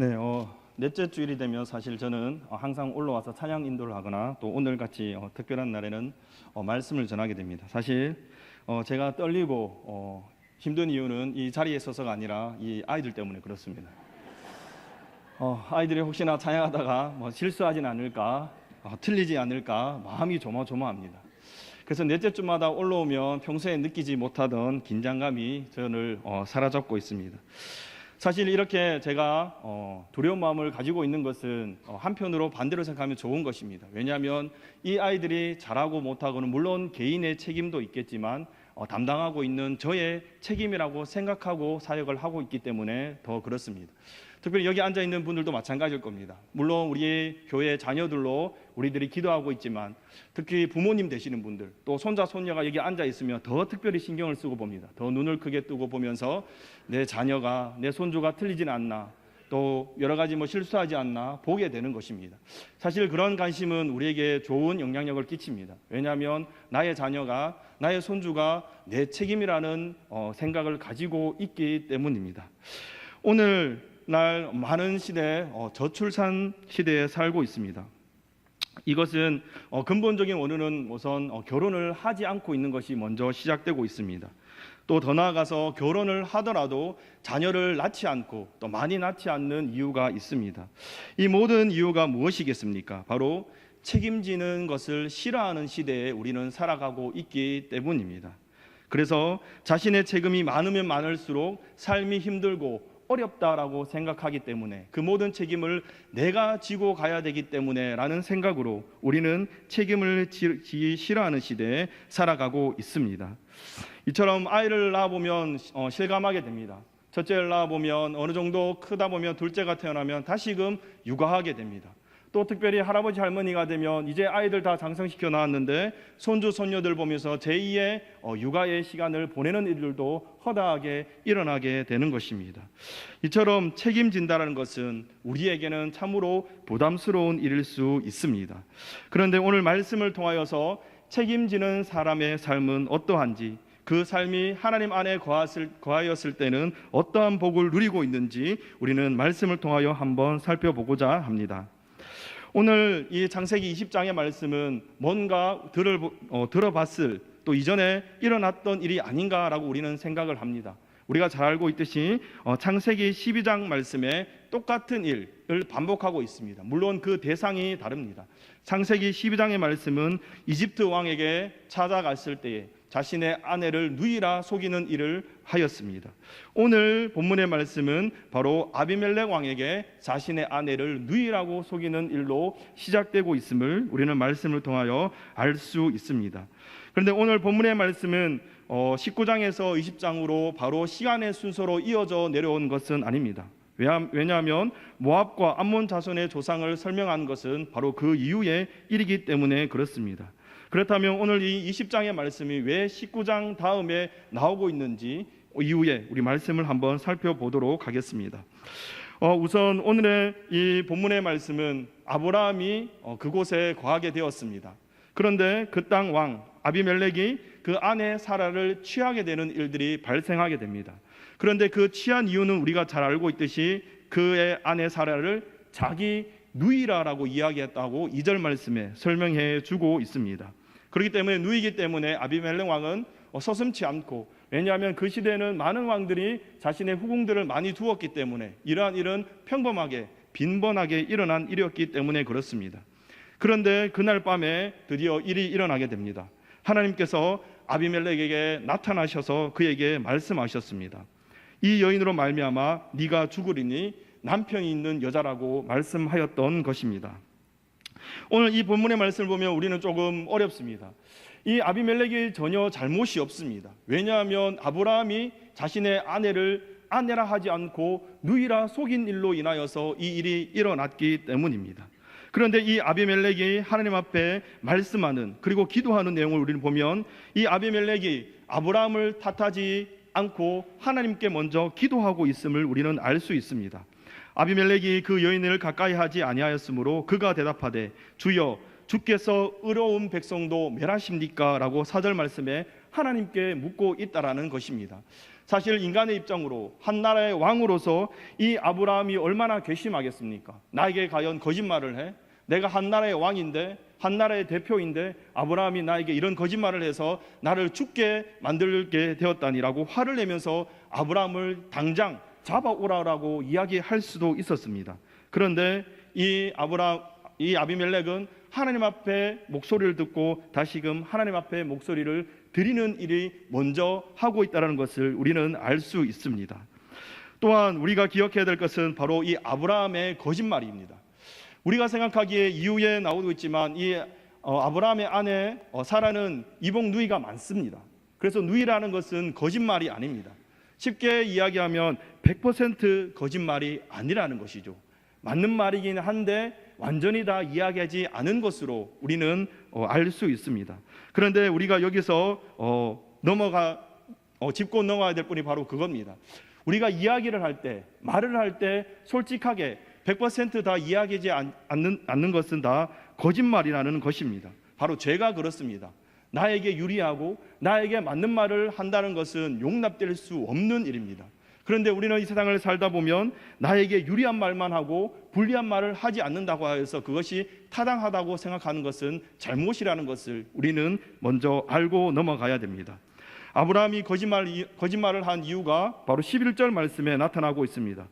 네, 넷째 주일이 되면 사실 저는 항상 올라와서 찬양 인도를 하거나 또 오늘같이 특별한 날에는 말씀을 전하게 됩니다. 사실 제가 떨리고 힘든 이유는 이 자리에 있어서가 아니라 이 아이들 때문에 그렇습니다. 아이들이 혹시나 찬양하다가 실수하진 않을까, 틀리지 않을까 마음이 조마조마합니다. 그래서 넷째 주마다 올라오면 평소에 느끼지 못하던 긴장감이 저를 사로잡고 있습니다. 사실 이렇게 제가 두려운 마음을 가지고 있는 것은 한편으로 반대로 생각하면 좋은 것입니다. 왜냐하면 이 아이들이 잘하고 못하고는 물론 개인의 책임도 있겠지만 담당하고 있는 저의 책임이라고 생각하고 사역을 하고 있기 때문에 더 그렇습니다. 특별히 여기 앉아있는 분들도 마찬가지일 겁니다. 물론 우리 교회 자녀들로 우리들이 기도하고 있지만 특히 부모님 되시는 분들 또 손자 손녀가 여기 앉아있으면 더 특별히 신경을 쓰고 봅니다. 더 눈을 크게 뜨고 보면서 내 자녀가 내 손주가 틀리진 않나 또 여러 가지 실수하지 않나 보게 되는 것입니다. 사실 그런 관심은 우리에게 좋은 영향력을 끼칩니다. 왜냐하면 나의 자녀가 나의 손주가 내 책임이라는 생각을 가지고 있기 때문입니다. 오늘날 많은 시대 저출산 시대에 살고 있습니다. 이것은 근본적인 원인은 우선 결혼을 하지 않고 있는 것이 먼저 시작되고 있습니다. 또 더 나아가서 결혼을 하더라도 자녀를 낳지 않고 또 많이 낳지 않는 이유가 있습니다. 이 모든 이유가 무엇이겠습니까? 바로 책임지는 것을 싫어하는 시대에 우리는 살아가고 있기 때문입니다. 그래서 자신의 책임이 많으면 많을수록 삶이 힘들고 어렵다라고 생각하기 때문에 그 모든 책임을 내가 지고 가야 되기 때문에 라는 생각으로 우리는 책임을 지기 싫어하는 시대에 살아가고 있습니다. 이처럼 아이를 낳아보면 실감하게 됩니다. 첫째를 낳아보면 어느 정도 크다 보면 둘째가 태어나면 다시금 육아하게 됩니다. 또 특별히 할아버지 할머니가 되면 이제 아이들 다 장성시켜 나왔는데 손주 손녀들 보면서 제2의 육아의 시간을 보내는 일들도 허다하게 일어나게 되는 것입니다. 이처럼 책임진다는 것은 우리에게는 참으로 부담스러운 일일 수 있습니다. 그런데 오늘 말씀을 통하여서 책임지는 사람의 삶은 어떠한지, 그 삶이 하나님 안에 거하였을 때는 어떠한 복을 누리고 있는지 우리는 말씀을 통하여 한번 살펴보고자 합니다. 오늘 이 창세기 20장의 말씀은 뭔가 들어봤을 또 이전에 일어났던 일이 아닌가라고 우리는 생각을 합니다. 우리가 잘 알고 있듯이 창세기 12장 말씀에 똑같은 일을 반복하고 있습니다. 물론 그 대상이 다릅니다. 창세기 12장의 말씀은 이집트 왕에게 찾아갔을 때에 자신의 아내를 누이라 속이는 일을 하였습니다. 오늘 본문의 말씀은 바로 아비멜렉 왕에게 자신의 아내를 누이라고 속이는 일로 시작되고 있음을 우리는 말씀을 통하여 알 수 있습니다. 그런데 오늘 본문의 말씀은 19장에서 20장으로 바로 시간의 순서로 이어져 내려온 것은 아닙니다. 왜냐하면 모압과 암몬 자손의 조상을 설명한 것은 바로 그 이후의 일이기 때문에 그렇습니다. 그렇다면 오늘 이 20장의 말씀이 왜 19장 다음에 나오고 있는지 이후에 우리 말씀을 한번 살펴보도록 하겠습니다. 우선 오늘의 이 본문의 말씀은 아브라함이 그곳에 거하게 되었습니다. 그런데 그 땅 왕 아비멜렉이 그 아내 사라를 취하게 되는 일들이 발생하게 됩니다. 그런데 그 취한 이유는 우리가 잘 알고 있듯이 그의 아내 사라를 자기 누이라라고 이야기했다고 2절 말씀에 설명해 주고 있습니다. 그렇기 때문에 누이기 때문에 아비멜렉 왕은 서슴지 않고, 왜냐하면 그 시대에는 많은 왕들이 자신의 후궁들을 많이 두었기 때문에 이러한 일은 평범하게 빈번하게 일어난 일이었기 때문에 그렇습니다. 그런데 그날 밤에 드디어 일이 일어나게 됩니다. 하나님께서 아비멜렉에게 나타나셔서 그에게 말씀하셨습니다. 이 여인으로 말미암아 네가 죽으리니 남편이 있는 여자라고 말씀하였던 것입니다. 오늘 이 본문의 말씀을 보면 우리는 조금 어렵습니다. 이 아비멜렉이 전혀 잘못이 없습니다. 왜냐하면 아브라함이 자신의 아내를 아내라 하지 않고 누이라 속인 일로 인하여서 이 일이 일어났기 때문입니다. 그런데 이 아비멜렉이 하나님 앞에 말씀하는 그리고 기도하는 내용을 우리는 보면 이 아비멜렉이 아브라함을 탓하지 않고 하나님께 먼저 기도하고 있음을 우리는 알 수 있습니다. 아비멜렉이 그 여인을 가까이 하지 아니하였으므로 그가 대답하되 주여 주께서 의로운 백성도 멸하십니까? 라고 4절 말씀에 하나님께 묻고 있다라는 것입니다. 사실 인간의 입장으로 한 나라의 왕으로서 이 아브라함이 얼마나 괘씸하겠습니까? 나에게 과연 거짓말을 해? 내가 한 나라의 왕인데, 한 나라의 대표인데 아브라함이 나에게 이런 거짓말을 해서 나를 죽게 만들게 되었다니라고 화를 내면서 아브라함을 당장 잡아오라라고 이야기할 수도 있었습니다. 그런데 이 아비멜렉은 하나님 앞에 목소리를 듣고 다시금 하나님 앞에 목소리를 드리는 일이 먼저 하고 있다는 것을 우리는 알 수 있습니다. 또한 우리가 기억해야 될 것은 바로 이 아브라함의 거짓말입니다. 우리가 생각하기에 이후에 나오고 있지만 이 아브라함의 아내 사라는 이복 누이가 많습니다. 그래서 누이라는 것은 거짓말이 아닙니다. 쉽게 이야기하면 100% 거짓말이 아니라는 것이죠. 맞는 말이긴 한데 완전히 다 이야기하지 않은 것으로 우리는 알 수 있습니다. 그런데 우리가 여기서 짚고 넘어가야 될 분이 바로 그겁니다. 우리가 이야기를 할 때, 말을 할 때 솔직하게 100% 다 이야기하지 않는 것은 다 거짓말이라는 것입니다. 바로 죄가 그렇습니다. 나에게 유리하고 나에게 맞는 말을 한다는 것은 용납될 수 없는 일입니다. 그런데 우리는 이 세상을 살다 보면 나에게 유리한 말만 하고 불리한 말을 하지 않는다고 해서 그것이 타당하다고 생각하는 것은 잘못이라는 것을 우리는 먼저 알고 넘어가야 됩니다. 아브라함이 거짓말을 한 이유가 바로 11절 말씀에 나타나고 있습니다.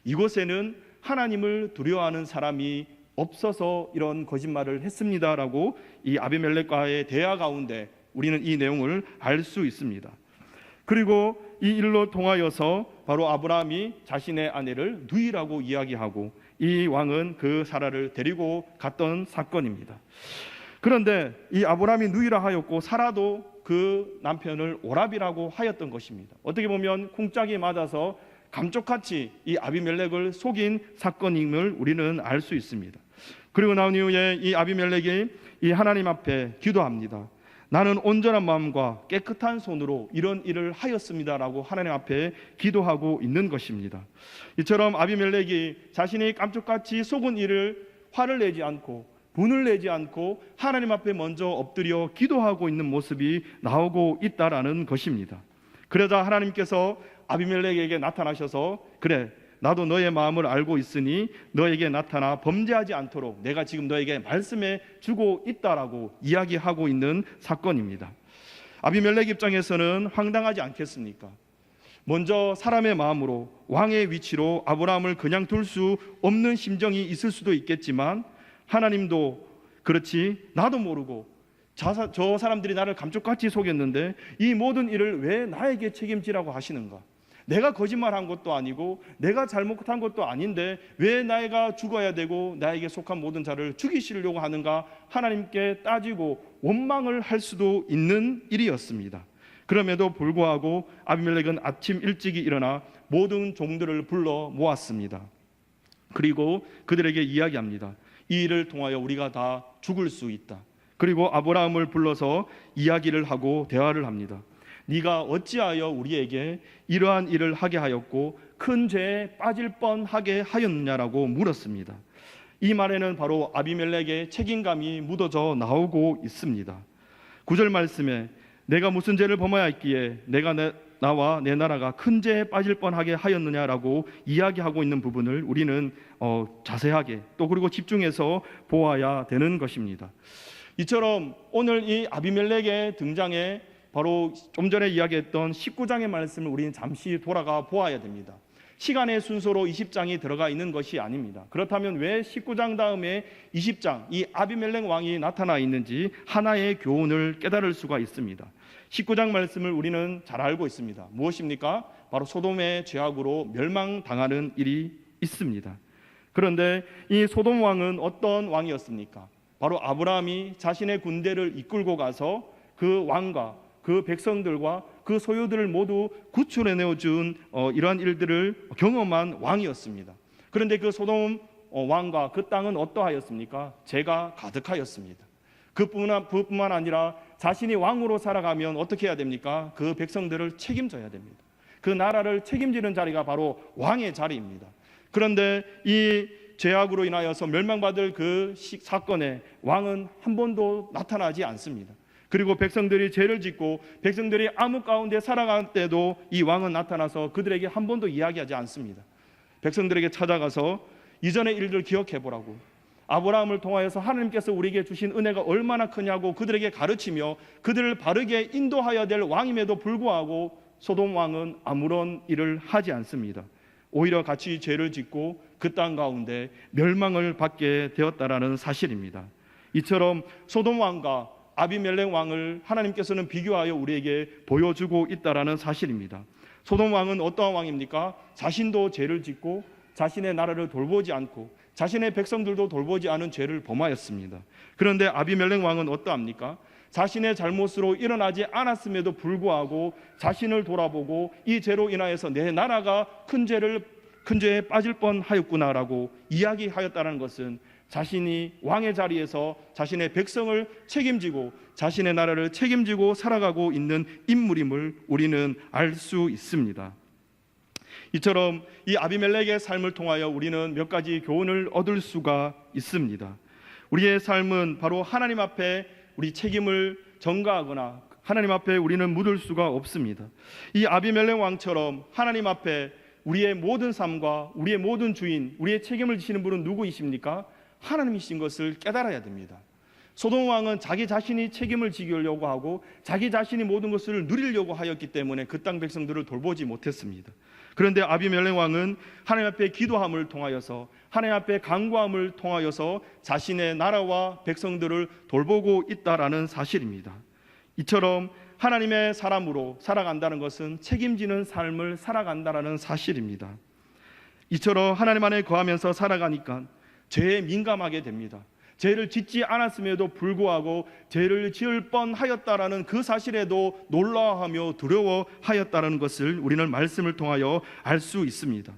이곳에는 하나님을 두려워하는 사람이 없어서 이런 거짓말을 했습니다라고 이 아비멜렉과의 대화 가운데 우리는 이 내용을 알 수 있습니다. 그리고 이 일로 통하여서 바로 아브라함이 자신의 아내를 누이라고 이야기하고 이 왕은 그 사라를 데리고 갔던 사건입니다. 그런데 이 아브라함이 누이라 하였고 사라도 그 남편을 오라비라고 하였던 것입니다. 어떻게 보면 쿵짝이 맞아서 감쪽같이 이 아비멜렉을 속인 사건임을 우리는 알 수 있습니다. 그리고 나온 이후에 이 아비멜렉이 이 하나님 앞에 기도합니다. 나는 온전한 마음과 깨끗한 손으로 이런 일을 하였습니다라고 하나님 앞에 기도하고 있는 것입니다. 이처럼 아비멜렉이 자신이 깜짝같이 속은 일을 화를 내지 않고 분을 내지 않고 하나님 앞에 먼저 엎드려 기도하고 있는 모습이 나오고 있다라는 것입니다. 그러자 하나님께서 아비멜렉에게 나타나셔서 그래 나도 너의 마음을 알고 있으니 너에게 나타나 범죄하지 않도록 내가 지금 너에게 말씀해 주고 있다라고 이야기하고 있는 사건입니다. 아비멜렉 입장에서는 황당하지 않겠습니까? 먼저 사람의 마음으로 왕의 위치로 아브라함을 그냥 둘 수 없는 심정이 있을 수도 있겠지만 하나님도 그렇지 나도 모르고 저 사람들이 나를 감쪽같이 속였는데 이 모든 일을 왜 나에게 책임지라고 하시는가? 내가 거짓말한 것도 아니고 내가 잘못한 것도 아닌데 왜 내가 죽어야 되고 나에게 속한 모든 자를 죽이시려고 하는가? 하나님께 따지고 원망을 할 수도 있는 일이었습니다. 그럼에도 불구하고 아비멜렉은 아침 일찍이 일어나 모든 종들을 불러 모았습니다. 그리고 그들에게 이야기합니다. 이 일을 통하여 우리가 다 죽을 수 있다. 그리고 아브라함을 불러서 이야기를 하고 대화를 합니다. 네가 어찌하여 우리에게 이러한 일을 하게 하였고 큰 죄에 빠질 뻔하게 하였느냐라고 물었습니다. 이 말에는 바로 아비멜렉의 책임감이 묻어져 나오고 있습니다. 9절 말씀에 내가 무슨 죄를 범하였기에 내가 나와 내 나라가 큰 죄에 빠질 뻔하게 하였느냐라고 이야기하고 있는 부분을 우리는 자세하게 또 그리고 집중해서 보아야 되는 것입니다. 이처럼 오늘 이 아비멜렉의 등장에 바로 좀 전에 이야기했던 19장의 말씀을 우리는 잠시 돌아가 보아야 됩니다. 시간의 순서로 20장이 들어가 있는 것이 아닙니다. 그렇다면 왜 19장 다음에 20장 이 아비멜렉 왕이 나타나 있는지 하나의 교훈을 깨달을 수가 있습니다. 19장 말씀을 우리는 잘 알고 있습니다. 무엇입니까? 바로 소돔의 죄악으로 멸망당하는 일이 있습니다. 그런데 이 소돔 왕은 어떤 왕이었습니까? 바로 아브라함이 자신의 군대를 이끌고 가서 그 왕과 그 백성들과 그 소유들을 모두 구출해내어 준 이러한 일들을 경험한 왕이었습니다. 그런데 그 소돔 왕과 그 땅은 어떠하였습니까? 죄가 가득하였습니다. 그뿐만 아니라 자신이 왕으로 살아가면 어떻게 해야 됩니까? 그 백성들을 책임져야 됩니다. 그 나라를 책임지는 자리가 바로 왕의 자리입니다. 그런데 이 죄악으로 인하여서 멸망받을 그 사건에 왕은 한 번도 나타나지 않습니다. 그리고 백성들이 죄를 짓고 백성들이 암흑 가운데 살아갈 때도 이 왕은 나타나서 그들에게 한 번도 이야기하지 않습니다. 백성들에게 찾아가서 이전의 일들 기억해 보라고, 아브라함을 통하여서 하나님께서 우리에게 주신 은혜가 얼마나 크냐고 그들에게 가르치며 그들을 바르게 인도하여야 될 왕임에도 불구하고 소돔 왕은 아무런 일을 하지 않습니다. 오히려 같이 죄를 짓고 그 땅 가운데 멸망을 받게 되었다라는 사실입니다. 이처럼 소돔 왕과 아비멜렉 왕을 하나님께서는 비교하여 우리에게 보여주고 있다라는 사실입니다. 소돔 왕은 어떠한 왕입니까? 자신도 죄를 짓고 자신의 나라를 돌보지 않고 자신의 백성들도 돌보지 않은 죄를 범하였습니다. 그런데 아비멜렉 왕은 어떠합니까? 자신의 잘못으로 일어나지 않았음에도 불구하고 자신을 돌아보고 이 죄로 인하여서 내 나라가 큰 죄에 빠질 뻔하였구나라고 이야기하였다는 것은 자신이 왕의 자리에서 자신의 백성을 책임지고 자신의 나라를 책임지고 살아가고 있는 인물임을 우리는 알 수 있습니다. 이처럼 이 아비멜렉의 삶을 통하여 우리는 몇 가지 교훈을 얻을 수가 있습니다. 우리의 삶은 바로 하나님 앞에 우리 책임을 전가하거나 하나님 앞에 우리는 묻을 수가 없습니다. 이 아비멜렉 왕처럼 하나님 앞에 우리의 모든 삶과 우리의 모든 주인, 우리의 책임을 지시는 분은 누구이십니까? 하나님이신 것을 깨달아야 됩니다. 소돔 왕은 자기 자신이 책임을 지려고 하고 자기 자신이 모든 것을 누리려고 하였기 때문에 그 땅 백성들을 돌보지 못했습니다. 그런데 아비멜렉 왕은 하나님 앞에 기도함을 통하여서 하나님 앞에 간구함을 통하여서 자신의 나라와 백성들을 돌보고 있다라는 사실입니다. 이처럼 하나님의 사람으로 살아간다는 것은 책임지는 삶을 살아간다라는 사실입니다. 이처럼 하나님 안에 거하면서 살아가니까 죄에 민감하게 됩니다. 죄를 짓지 않았음에도 불구하고 죄를 지을 뻔하였다라는 그 사실에도 놀라워하며 두려워하였다는 것을 우리는 말씀을 통하여 알 수 있습니다.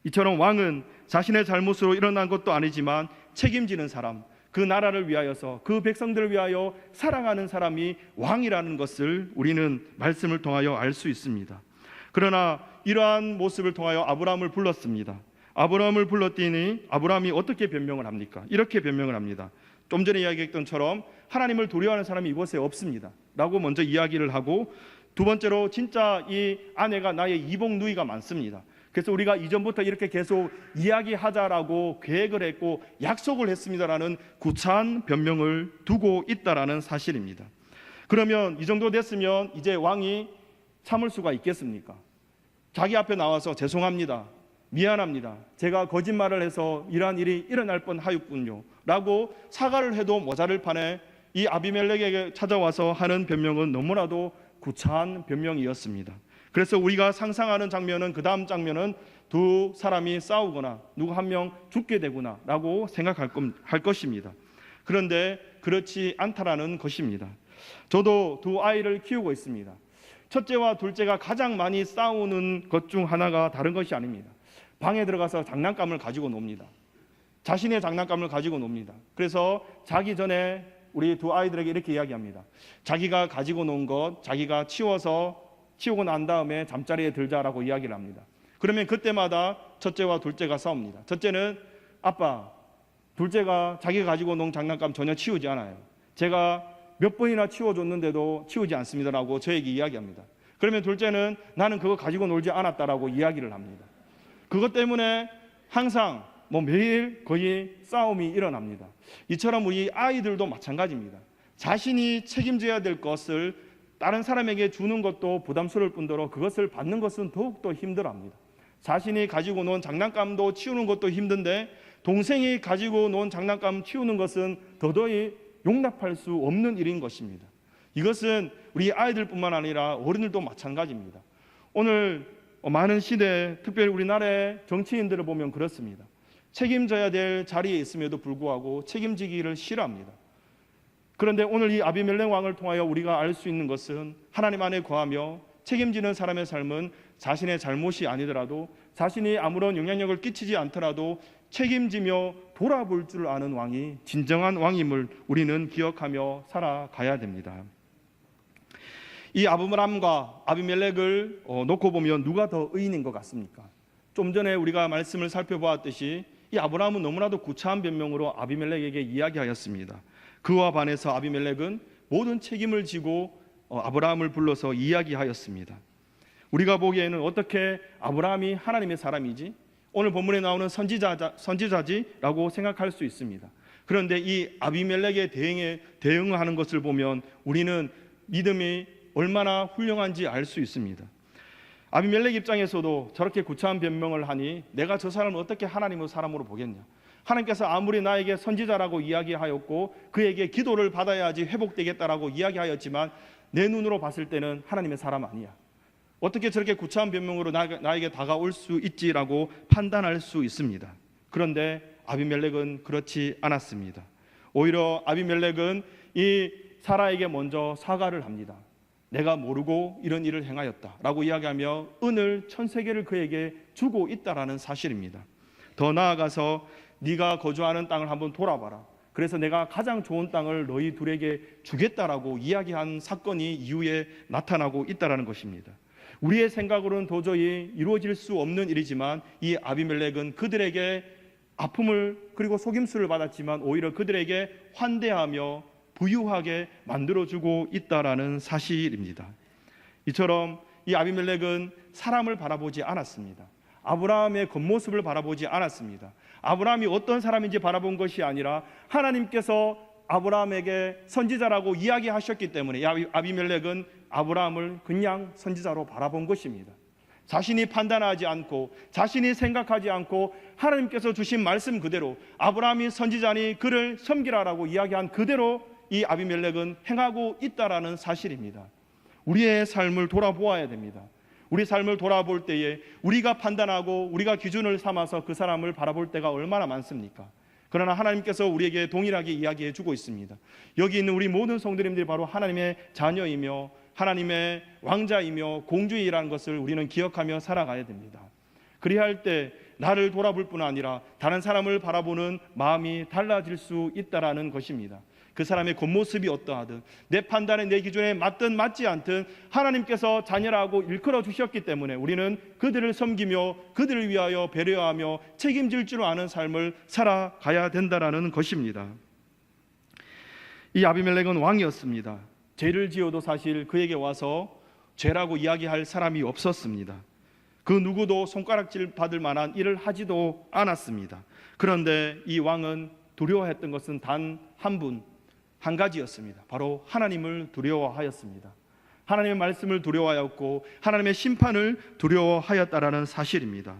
이처럼 왕은 자신의 잘못으로 일어난 것도 아니지만 책임지는 사람, 그 나라를 위하여서 그 백성들을 위하여 살아가는 사람이 왕이라는 것을 우리는 말씀을 통하여 알 수 있습니다. 그러나 이러한 모습을 통하여 아브라함을 불렀습니다. 아브라함을 불렀더니 아브라함이 어떻게 변명을 합니까? 이렇게 변명을 합니다. 좀 전에 이야기했던 처럼 하나님을 두려워하는 사람이 이곳에 없습니다 라고 먼저 이야기를 하고, 두 번째로 진짜 이 아내가 나의 이복 누이가 많습니다. 그래서 우리가 이전부터 이렇게 계속 이야기하자라고 계획을 했고 약속을 했습니다라는 구차한 변명을 두고 있다라는 사실입니다. 그러면 이 정도 됐으면 이제 왕이 참을 수가 있겠습니까? 자기 앞에 나와서 죄송합니다, 미안합니다, 제가 거짓말을 해서 이러한 일이 일어날 뻔하였군요 라고 사과를 해도 모자랄 판에 이 아비멜렉에게 찾아와서 하는 변명은 너무나도 구차한 변명이었습니다. 그래서 우리가 상상하는 장면은, 그 다음 장면은 두 사람이 싸우거나 누구 한 명 죽게 되구나 라고 생각할 것입니다. 그런데 그렇지 않다라는 것입니다. 저도 두 아이를 키우고 있습니다. 첫째와 둘째가 가장 많이 싸우는 것 중 하나가 다른 것이 아닙니다. 방에 들어가서 장난감을 가지고 놉니다. 자신의 장난감을 가지고 놉니다. 그래서 자기 전에 우리 두 아이들에게 이렇게 이야기합니다. 자기가 가지고 놓은 것 자기가 치우고 난 다음에 잠자리에 들자라고 이야기를 합니다. 그러면 그때마다 첫째와 둘째가 싸웁니다. 첫째는 아빠, 둘째가 자기가 가지고 놓은 장난감 전혀 치우지 않아요. 제가 몇 번이나 치워줬는데도 치우지 않습니다라고 저에게 이야기합니다. 그러면 둘째는 나는 그거 가지고 놀지 않았다라고 이야기를 합니다. 그것 때문에 항상 매일 거의 싸움이 일어납니다. 이처럼 우리 아이들도 마찬가지입니다. 자신이 책임져야 될 것을 다른 사람에게 주는 것도 부담스러울 뿐더러 그것을 받는 것은 더욱더 힘들어합니다. 자신이 가지고 놓은 장난감도 치우는 것도 힘든데 동생이 가지고 놓은 장난감 치우는 것은 더더욱 용납할 수 없는 일인 것입니다. 이것은 우리 아이들뿐만 아니라 어른들도 마찬가지입니다. 오늘 많은 시대, 특별히 우리나라의 정치인들을 보면 그렇습니다. 책임져야 될 자리에 있음에도 불구하고 책임지기를 싫어합니다. 그런데 오늘 이 아비멜렉 왕을 통하여 우리가 알 수 있는 것은 하나님 안에 거하며 책임지는 사람의 삶은 자신의 잘못이 아니더라도 자신이 아무런 영향력을 끼치지 않더라도 책임지며 돌아볼 줄 아는 왕이 진정한 왕임을 우리는 기억하며 살아가야 됩니다. 이 아브람과 아비멜렉을 놓고 보면 누가 더 의인인 것 같습니까? 좀 전에 우리가 말씀을 살펴보았듯이 이 아브람은 너무나도 구차한 변명으로 아비멜렉에게 이야기하였습니다. 그와 반해서 아비멜렉은 모든 책임을 지고 아브라함을 불러서 이야기하였습니다. 우리가 보기에는 어떻게 아브라함이 하나님의 사람이지? 오늘 본문에 나오는 선지자지라고 생각할 수 있습니다. 그런데 이 아비멜렉의 대응하는 것을 보면 우리는 믿음이 얼마나 훌륭한지 알 수 있습니다. 아비멜렉 입장에서도 저렇게 구차한 변명을 하니 내가 저 사람을 어떻게 하나님의 사람으로 보겠냐? 하나님께서 아무리 나에게 선지자라고 이야기하였고 그에게 기도를 받아야지 회복되겠다라고 이야기하였지만 내 눈으로 봤을 때는 하나님의 사람 아니야. 어떻게 저렇게 구차한 변명으로 나에게 다가올 수 있지라고 판단할 수 있습니다. 그런데 아비멜렉은 그렇지 않았습니다. 오히려 아비멜렉은 이 사라에게 먼저 사과를 합니다. 내가 모르고 이런 일을 행하였다라고 이야기하며 은을 1000세겔을 그에게 주고 있다라는 사실입니다. 더 나아가서 네가 거주하는 땅을 한번 돌아봐라. 그래서 내가 가장 좋은 땅을 너희 둘에게 주겠다라고 이야기한 사건이 이후에 나타나고 있다라는 것입니다. 우리의 생각으로는 도저히 이루어질 수 없는 일이지만 이 아비멜렉은 그들에게 아픔을 그리고 속임수를 받았지만 오히려 그들에게 환대하며 부유하게 만들어주고 있다라는 사실입니다. 이처럼 이 아비멜렉은 사람을 바라보지 않았습니다. 아브라함의 겉모습을 바라보지 않았습니다. 아브라함이 어떤 사람인지 바라본 것이 아니라 하나님께서 아브라함에게 선지자라고 이야기하셨기 때문에 아비멜렉은 아브라함을 그냥 선지자로 바라본 것입니다. 자신이 판단하지 않고 자신이 생각하지 않고 하나님께서 주신 말씀 그대로 아브라함이 선지자니 그를 섬기라라고 이야기한 그대로 이 아비멜렉은 행하고 있다라는 사실입니다. 우리의 삶을 돌아보아야 됩니다. 우리 삶을 돌아볼 때에 우리가 판단하고 우리가 기준을 삼아서 그 사람을 바라볼 때가 얼마나 많습니까? 그러나 하나님께서 우리에게 동일하게 이야기해 주고 있습니다. 여기 있는 우리 모든 성도님들이 바로 하나님의 자녀이며 하나님의 왕자이며 공주이라는 것을 우리는 기억하며 살아가야 됩니다. 그리할 때 나를 돌아볼 뿐 아니라 다른 사람을 바라보는 마음이 달라질 수 있다라는 것입니다. 그 사람의 겉모습이 어떠하든 내 판단에 내 기준에 맞든 맞지 않든 하나님께서 자녀라고 일컬어 주셨기 때문에 우리는 그들을 섬기며 그들을 위하여 배려하며 책임질 줄 아는 삶을 살아가야 된다라는 것입니다. 이 아비멜렉은 왕이었습니다. 죄를 지어도 사실 그에게 와서 죄라고 이야기할 사람이 없었습니다. 그 누구도 손가락질 받을 만한 일을 하지도 않았습니다. 그런데 이 왕은 두려워했던 것은 단 한 분, 한 가지였습니다. 바로 하나님을 두려워하였습니다. 하나님의 말씀을 두려워하였고 하나님의 심판을 두려워하였다라는 사실입니다.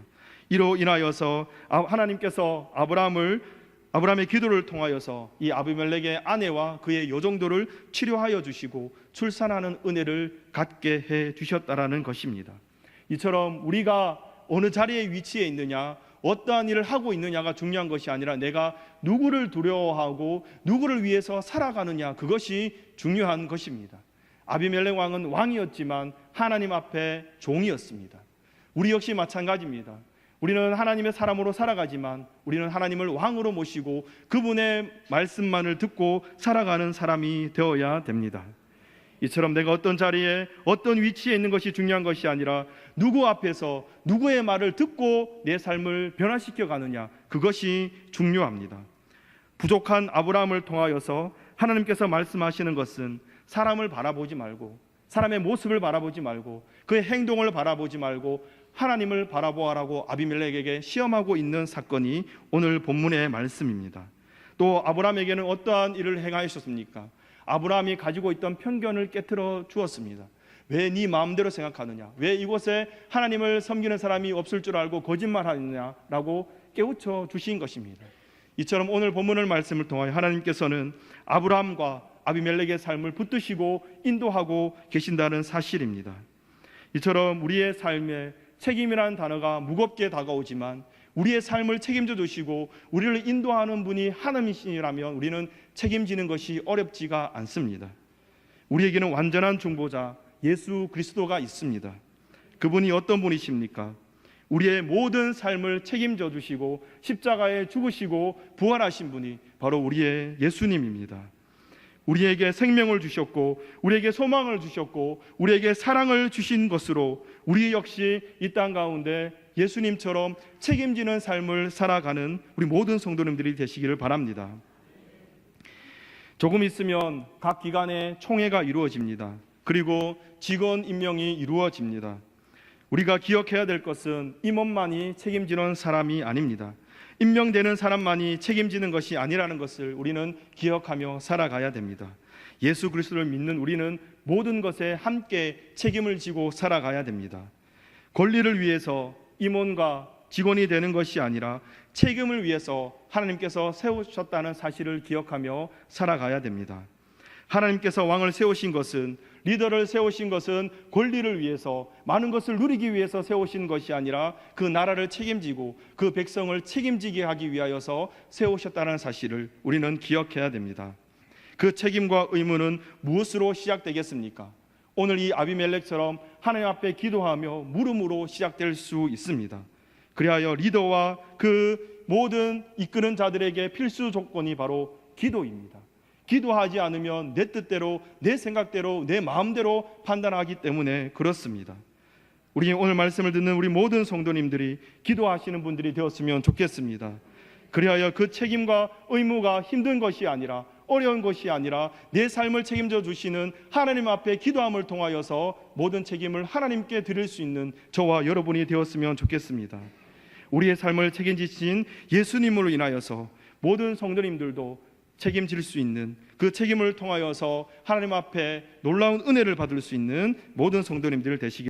이로 인하여서 하나님께서 아브라함의 기도를 통하여서 이 아비멜렉의 아내와 그의 여종들을 치료하여 주시고 출산하는 은혜를 갖게 해 주셨다라는 것입니다. 이처럼 우리가 어느 자리에 위치해 있느냐, 어떠한 일을 하고 있느냐가 중요한 것이 아니라 내가 누구를 두려워하고 누구를 위해서 살아가느냐, 그것이 중요한 것입니다. 아비멜렉 왕은 왕이었지만 하나님 앞에 종이었습니다. 우리 역시 마찬가지입니다. 우리는 하나님의 사람으로 살아가지만 우리는 하나님을 왕으로 모시고 그분의 말씀만을 듣고 살아가는 사람이 되어야 됩니다. 이처럼 내가 어떤 자리에 어떤 위치에 있는 것이 중요한 것이 아니라 누구 앞에서 누구의 말을 듣고 내 삶을 변화시켜 가느냐, 그것이 중요합니다. 부족한 아브라함을 통하여서 하나님께서 말씀하시는 것은 사람을 바라보지 말고 사람의 모습을 바라보지 말고 그의 행동을 바라보지 말고 하나님을 바라보아라고 아비멜렉에게 시험하고 있는 사건이 오늘 본문의 말씀입니다. 또 아브라함에게는 어떠한 일을 행하셨습니까? 아브라함이 가지고 있던 편견을 깨트려 주었습니다. 왜 네 마음대로 생각하느냐? 왜 이곳에 하나님을 섬기는 사람이 없을 줄 알고 거짓말하느냐라고 깨우쳐 주신 것입니다. 이처럼 오늘 본문의 말씀을 통하여 하나님께서는 아브라함과 아비멜렉의 삶을 붙드시고 인도하고 계신다는 사실입니다. 이처럼 우리의 삶에 책임이라는 단어가 무겁게 다가오지만 우리의 삶을 책임져 주시고 우리를 인도하는 분이 하나님이시라면 우리는 책임지는 것이 어렵지가 않습니다. 우리에게는 완전한 중보자 예수 그리스도가 있습니다. 그분이 어떤 분이십니까? 우리의 모든 삶을 책임져 주시고 십자가에 죽으시고 부활하신 분이 바로 우리의 예수님입니다. 우리에게 생명을 주셨고 우리에게 소망을 주셨고 우리에게 사랑을 주신 것으로 우리 역시 이 땅 가운데 예수님처럼 책임지는 삶을 살아가는 우리 모든 성도님들이 되시기를 바랍니다. 조금 있으면 각 기관의 총회가 이루어집니다. 그리고 직원 임명이 이루어집니다. 우리가 기억해야 될 것은 임원만이 책임지는 사람이 아닙니다. 임명되는 사람만이 책임지는 것이 아니라는 것을 우리는 기억하며 살아가야 됩니다. 예수 그리스도를 믿는 우리는 모든 것에 함께 책임을 지고 살아가야 됩니다. 권리를 위해서 임원과 직원이 되는 것이 아니라 책임을 위해서 하나님께서 세우셨다는 사실을 기억하며 살아가야 됩니다. 하나님께서 왕을 세우신 것은, 리더를 세우신 것은 권리를 위해서, 많은 것을 누리기 위해서 세우신 것이 아니라 그 나라를 책임지고 그 백성을 책임지게 하기 위하여서 세우셨다는 사실을 우리는 기억해야 됩니다. 그 책임과 의무는 무엇으로 시작되겠습니까? 오늘 이 아비멜렉처럼 하나님 앞에 기도하며 물음으로 시작될 수 있습니다. 그리하여 리더와 그 모든 이끄는 자들에게 필수 조건이 바로 기도입니다. 기도하지 않으면 내 뜻대로, 내 생각대로, 내 마음대로 판단하기 때문에 그렇습니다. 우리 오늘 말씀을 듣는 우리 모든 성도님들이 기도하시는 분들이 되었으면 좋겠습니다. 그리하여 그 책임과 의무가 힘든 것이 아니라, 어려운 것이 아니라 내 삶을 책임져 주시는 하나님 앞에 기도함을 통하여서 모든 책임을 하나님께 드릴 수 있는 저와 여러분이 되었으면 좋겠습니다. 우리의 삶을 책임지신 예수님으로 인하여서 모든 성도님들도 책임질 수 있는, 그 책임을 통하여서 하나님 앞에 놀라운 은혜를 받을 수 있는 모든 성도님들 되시기